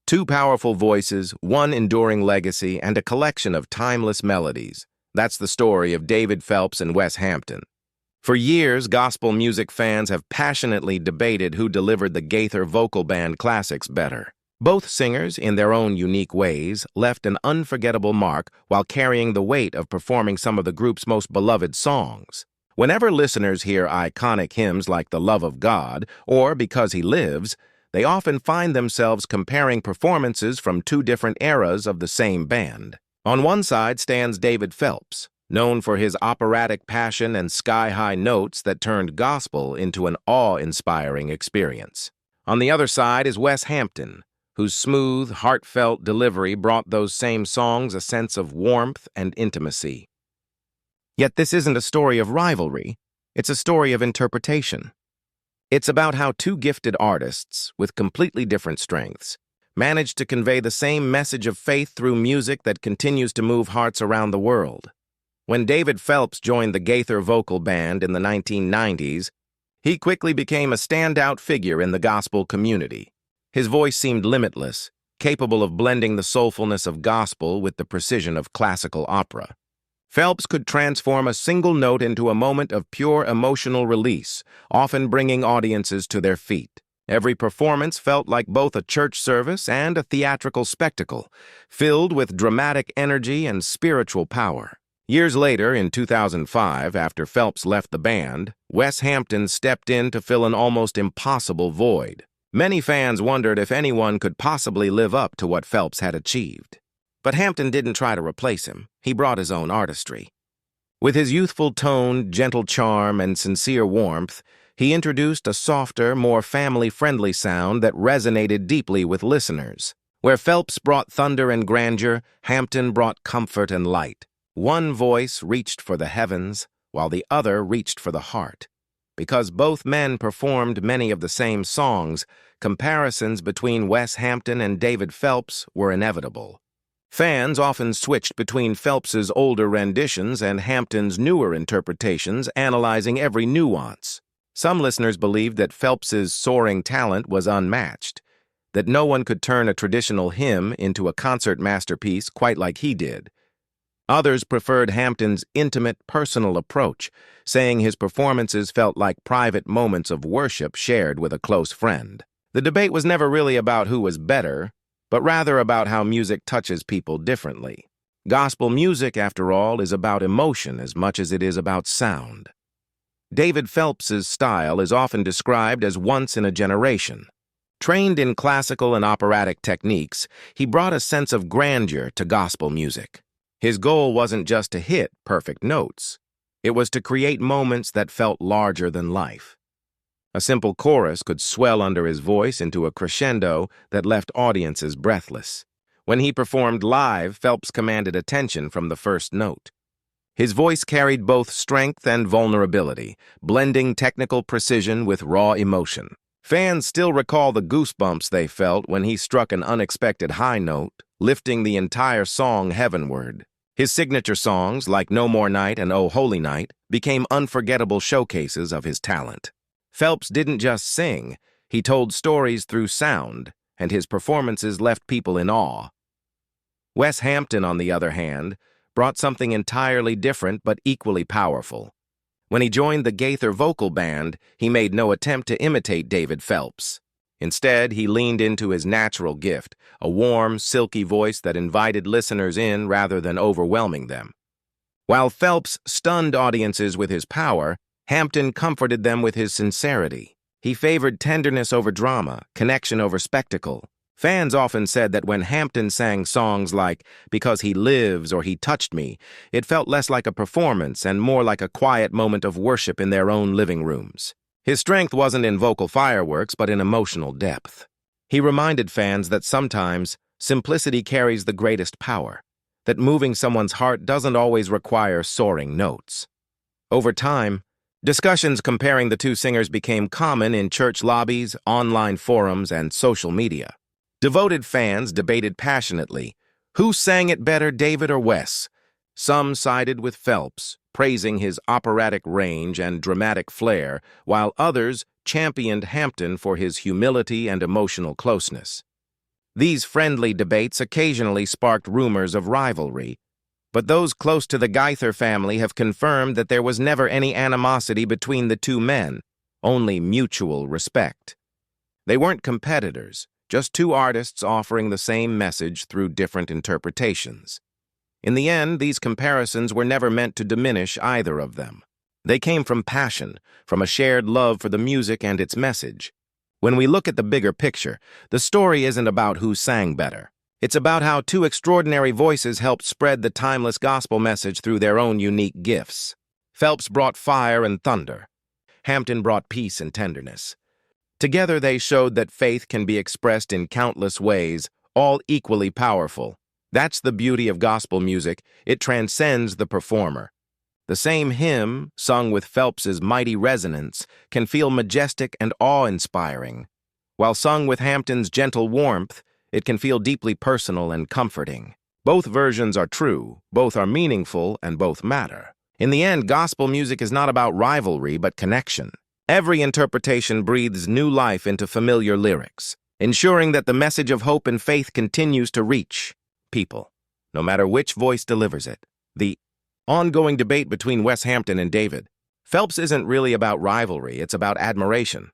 Two powerful voices, one enduring legacy, and a collection of timeless melodies. That's the story of David Phelps and Wes Hampton. For years, gospel music fans have passionately debated who delivered the Gaither Vocal Band classics better. Both singers, in their own unique ways, left an unforgettable mark while carrying the weight of performing some of the group's most beloved songs. Whenever listeners hear iconic hymns like The Love of God or Because He Lives, they often find themselves comparing performances from two different eras of the same band. On one side stands David Phelps, known for his operatic passion and sky-high notes that turned gospel into an awe-inspiring experience. On the other side is Wes Hampton, whose smooth, heartfelt delivery brought those same songs a sense of warmth and intimacy. Yet this isn't a story of rivalry, it's a story of interpretation. It's about how two gifted artists, with completely different strengths, managed to convey the same message of faith through music that continues to move hearts around the world. When David Phelps joined the Gaither Vocal Band in the 1990s, he quickly became a standout figure in the gospel community. His voice seemed limitless, capable of blending the soulfulness of gospel with the precision of classical opera. Phelps could transform a single note into a moment of pure emotional release, often bringing audiences to their feet. Every performance felt like both a church service and a theatrical spectacle, filled with dramatic energy and spiritual power. Years later, in 2005, after Phelps left the band, Wes Hampton stepped in to fill an almost impossible void. Many fans wondered if anyone could possibly live up to what Phelps had achieved. But Hampton didn't try to replace him. He brought his own artistry. With his youthful tone, gentle charm, and sincere warmth, he introduced a softer, more family-friendly sound that resonated deeply with listeners. Where Phelps brought thunder and grandeur, Hampton brought comfort and light. One voice reached for the heavens, while the other reached for the heart. Because both men performed many of the same songs, comparisons between Wes Hampton and David Phelps were inevitable. Fans often switched between Phelps's older renditions and Hampton's newer interpretations, analyzing every nuance. Some listeners believed that Phelps's soaring talent was unmatched, that no one could turn a traditional hymn into a concert masterpiece quite like he did. Others preferred Hampton's intimate, personal approach, saying his performances felt like private moments of worship shared with a close friend. The debate was never really about who was better, but rather about how music touches people differently. Gospel music, after all, is about emotion as much as it is about sound. David Phelps's style is often described as once in a generation. Trained in classical and operatic techniques, he brought a sense of grandeur to gospel music. His goal wasn't just to hit perfect notes. It was to create moments that felt larger than life. A simple chorus could swell under his voice into a crescendo that left audiences breathless. When he performed live, Phelps commanded attention from the first note. His voice carried both strength and vulnerability, blending technical precision with raw emotion. Fans still recall the goosebumps they felt when he struck an unexpected high note, lifting the entire song heavenward. His signature songs, like No More Night and Oh Holy Night, became unforgettable showcases of his talent. Phelps didn't just sing, he told stories through sound, and his performances left people in awe. Wes Hampton, on the other hand, brought something entirely different but equally powerful. When he joined the Gaither Vocal Band, he made no attempt to imitate David Phelps. Instead, he leaned into his natural gift, a warm, silky voice that invited listeners in rather than overwhelming them. While Phelps stunned audiences with his power, Hampton comforted them with his sincerity. He favored tenderness over drama, connection over spectacle. Fans often said that when Hampton sang songs like Because He Lives or He Touched Me, it felt less like a performance and more like a quiet moment of worship in their own living rooms. His strength wasn't in vocal fireworks, but in emotional depth. He reminded fans that sometimes simplicity carries the greatest power, that moving someone's heart doesn't always require soaring notes. Over time, discussions comparing the two singers became common in church lobbies, online forums, and social media. Devoted fans debated passionately, who sang it better, David or Wes? Some sided with Phelps, praising his operatic range and dramatic flair, while others championed Hampton for his humility and emotional closeness. These friendly debates occasionally sparked rumors of rivalry, but those close to the Gaither family have confirmed that there was never any animosity between the two men, only mutual respect. They weren't competitors, just two artists offering the same message through different interpretations. In the end, these comparisons were never meant to diminish either of them. They came from passion, from a shared love for the music and its message. When we look at the bigger picture, the story isn't about who sang better. It's about how two extraordinary voices helped spread the timeless gospel message through their own unique gifts. Phelps brought fire and thunder. Hampton brought peace and tenderness. Together they showed that faith can be expressed in countless ways, all equally powerful. That's the beauty of gospel music. It transcends the performer. The same hymn, sung with Phelps's mighty resonance, can feel majestic and awe-inspiring. While sung with Hampton's gentle warmth, it can feel deeply personal and comforting. Both versions are true, both are meaningful, and both matter. In the end, gospel music is not about rivalry, but connection. Every interpretation breathes new life into familiar lyrics, ensuring that the message of hope and faith continues to reach people, no matter which voice delivers it. The ongoing debate between Wes Hampton and David Phelps isn't really about rivalry, it's about admiration.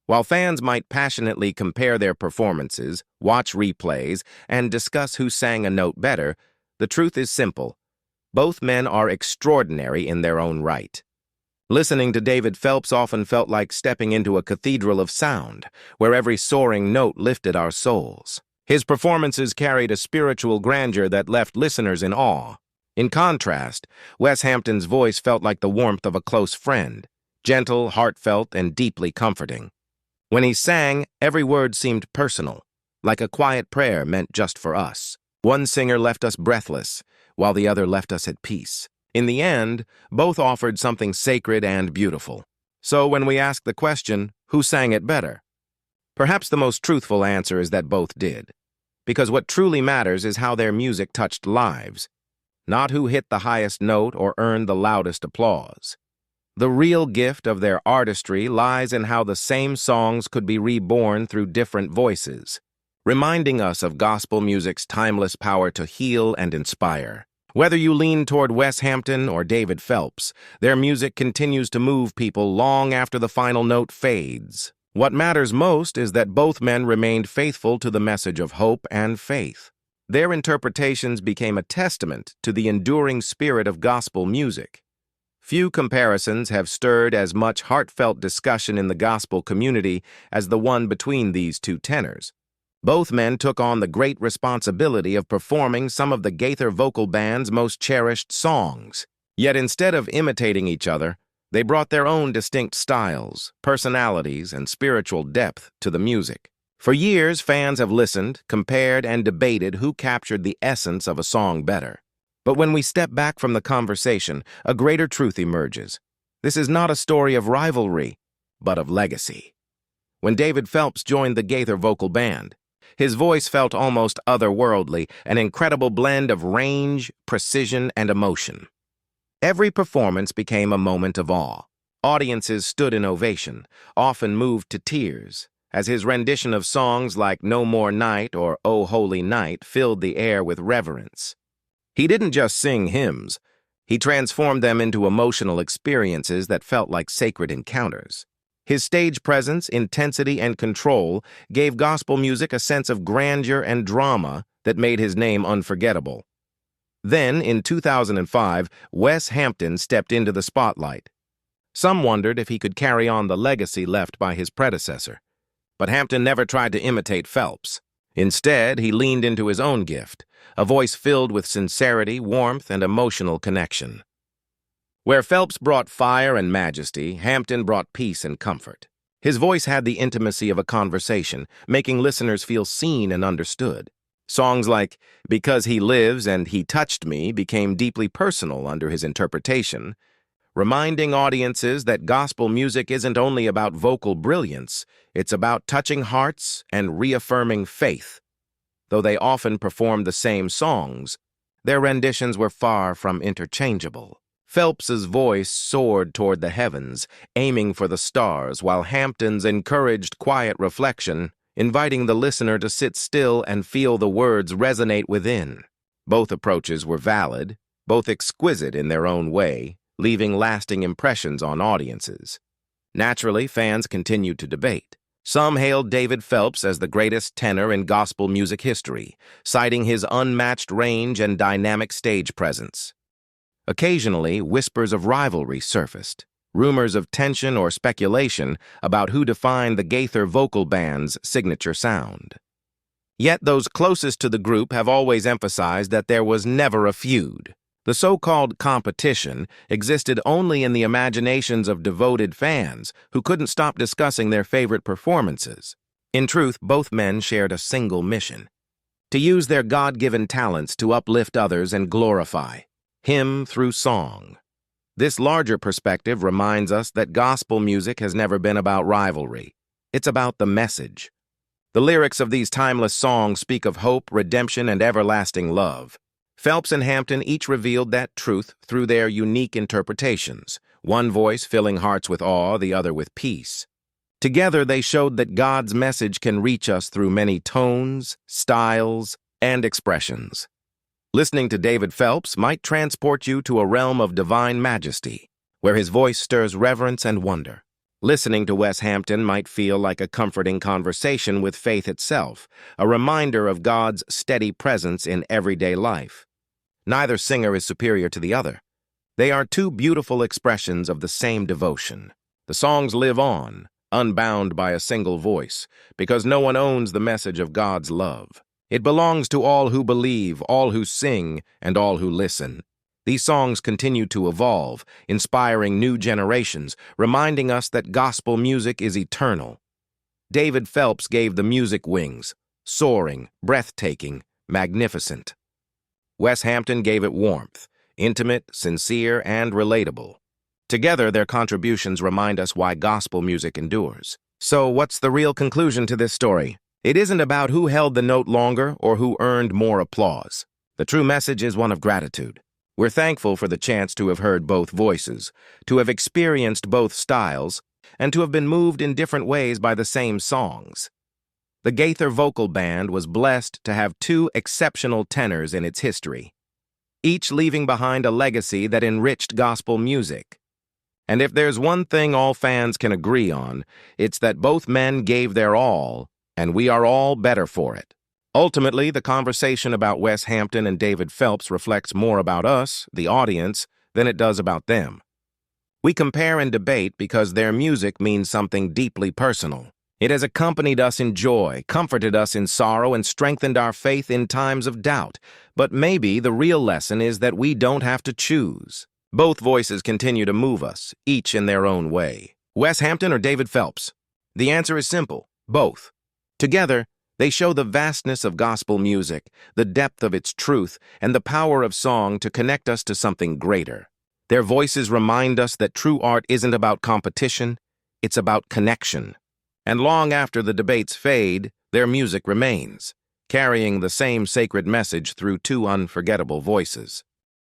While fans might passionately compare their performances, watch replays, and discuss who sang a note better, the truth is simple. Both men are extraordinary in their own right. Listening to David Phelps often felt like stepping into a cathedral of sound, where every soaring note lifted our souls. His performances carried a spiritual grandeur that left listeners in awe. In contrast, Wes Hampton's voice felt like the warmth of a close friend, gentle, heartfelt, and deeply comforting. When he sang, every word seemed personal, like a quiet prayer meant just for us. One singer left us breathless, while the other left us at peace. In the end, both offered something sacred and beautiful. So when we ask the question, who sang it better? Perhaps the most truthful answer is that both did. Because what truly matters is how their music touched lives, not who hit the highest note or earned the loudest applause. The real gift of their artistry lies in how the same songs could be reborn through different voices, reminding us of gospel music's timeless power to heal and inspire. Whether you lean toward Wes Hampton or David Phelps, their music continues to move people long after the final note fades. What matters most is that both men remained faithful to the message of hope and faith. Their interpretations became a testament to the enduring spirit of gospel music. Few comparisons have stirred as much heartfelt discussion in the gospel community as the one between these two tenors. Both men took on the great responsibility of performing some of the Gaither Vocal Band's most cherished songs. Yet instead of imitating each other, they brought their own distinct styles, personalities, and spiritual depth to the music. For years, fans have listened, compared, and debated who captured the essence of a song better. But when we step back from the conversation, a greater truth emerges. This is not a story of rivalry, but of legacy. When David Phelps joined the Gaither Vocal Band, his voice felt almost otherworldly, an incredible blend of range, precision, and emotion. Every performance became a moment of awe. Audiences stood in ovation, often moved to tears, as his rendition of songs like No More Night or O Holy Night filled the air with reverence. He didn't just sing hymns, he transformed them into emotional experiences that felt like sacred encounters. His stage presence, intensity, and control gave gospel music a sense of grandeur and drama that made his name unforgettable. Then, in 2005, Wes Hampton stepped into the spotlight. Some wondered if he could carry on the legacy left by his predecessor. But Hampton never tried to imitate Phelps. Instead, he leaned into his own gift, a voice filled with sincerity, warmth, and emotional connection. Where Phelps brought fire and majesty, Hampton brought peace and comfort. His voice had the intimacy of a conversation, making listeners feel seen and understood. Songs like Because He Lives and He Touched Me became deeply personal under his interpretation, reminding audiences that gospel music isn't only about vocal brilliance, it's about touching hearts and reaffirming faith. Though they often performed the same songs, their renditions were far from interchangeable. Phelps's voice soared toward the heavens, aiming for the stars, while Hampton's encouraged quiet reflection, inviting the listener to sit still and feel the words resonate within. Both approaches were valid, both exquisite in their own way, leaving lasting impressions on audiences. Naturally, fans continued to debate. Some hailed David Phelps as the greatest tenor in gospel music history, citing his unmatched range and dynamic stage presence. Occasionally, whispers of rivalry surfaced, rumors of tension or speculation about who defined the Gaither Vocal Band's signature sound. Yet those closest to the group have always emphasized that there was never a feud. The so-called competition existed only in the imaginations of devoted fans who couldn't stop discussing their favorite performances. In truth, both men shared a single mission: to use their God-given talents to uplift others and glorify Him through song. This larger perspective reminds us that gospel music has never been about rivalry. It's about the message. The lyrics of these timeless songs speak of hope, redemption, and everlasting love. Phelps and Hampton each revealed that truth through their unique interpretations, one voice filling hearts with awe, the other with peace. Together, they showed that God's message can reach us through many tones, styles, and expressions. Listening to David Phelps might transport you to a realm of divine majesty, where his voice stirs reverence and wonder. Listening to Wes Hampton might feel like a comforting conversation with faith itself, a reminder of God's steady presence in everyday life. Neither singer is superior to the other. They are two beautiful expressions of the same devotion. The songs live on, unbound by a single voice, because no one owns the message of God's love. It belongs to all who believe, all who sing, and all who listen. These songs continue to evolve, inspiring new generations, reminding us that gospel music is eternal. David Phelps gave the music wings, soaring, breathtaking, magnificent. Wes Hampton gave it warmth, intimate, sincere, and relatable. Together, their contributions remind us why gospel music endures. So, what's the real conclusion to this story? It isn't about who held the note longer or who earned more applause. The true message is one of gratitude. We're thankful for the chance to have heard both voices, to have experienced both styles, and to have been moved in different ways by the same songs. The Gaither Vocal Band was blessed to have two exceptional tenors in its history, each leaving behind a legacy that enriched gospel music. And if there's one thing all fans can agree on, it's that both men gave their all, and we are all better for it. Ultimately, the conversation about Wes Hampton and David Phelps reflects more about us, the audience, than it does about them. We compare and debate because their music means something deeply personal. It has accompanied us in joy, comforted us in sorrow, and strengthened our faith in times of doubt. But maybe the real lesson is that we don't have to choose. Both voices continue to move us, each in their own way. Wes Hampton or David Phelps? The answer is simple: both. Together, they show the vastness of gospel music, the depth of its truth, and the power of song to connect us to something greater. Their voices remind us that true art isn't about competition, it's about connection. And long after the debates fade, their music remains, carrying the same sacred message through two unforgettable voices.